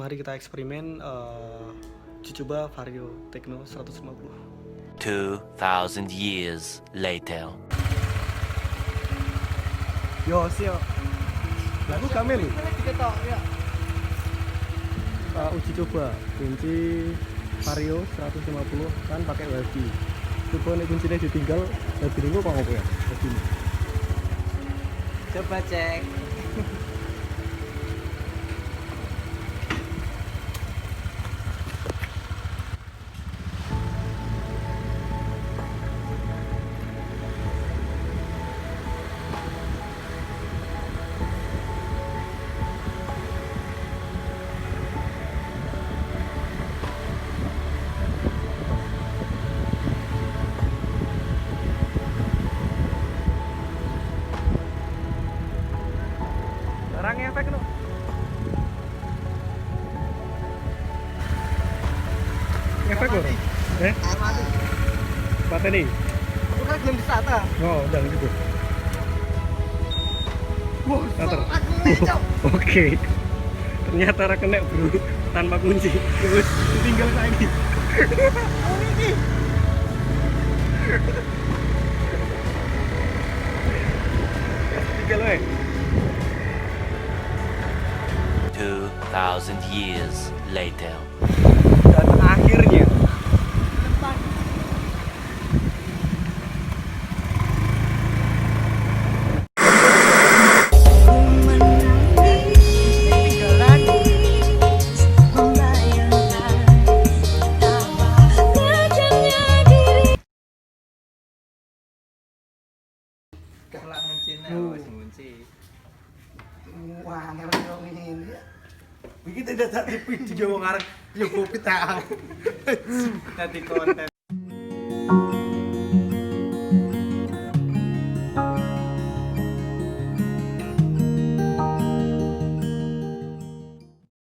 Mari kita eksperimen Cucuba Vario Tekno 150. 2,000 years later. Yo, sio. Lagu kami lho. Uji coba kunci Vario 150 kan pakai wifi. Coba nih kuncinya ditinggal, wifi ini kok ngopo ya? Wifi ini. Coba cek. Larang efek no. Efek kok? Mati. Mati nih. Bukan belum disata. Oh, udah gitu. Wah, Starter. Cok. Oke. Ternyata ra kena bro, tanpa kunci. Terus tinggal lagi. Oh ini. Tinggal wae. 2,000 years later. Dan akhirnya Kelak nguncinya wis ngunci. Wah, ngerok ini. Iki tidak jadi video wong arek yo kopi tak. Dadi konten.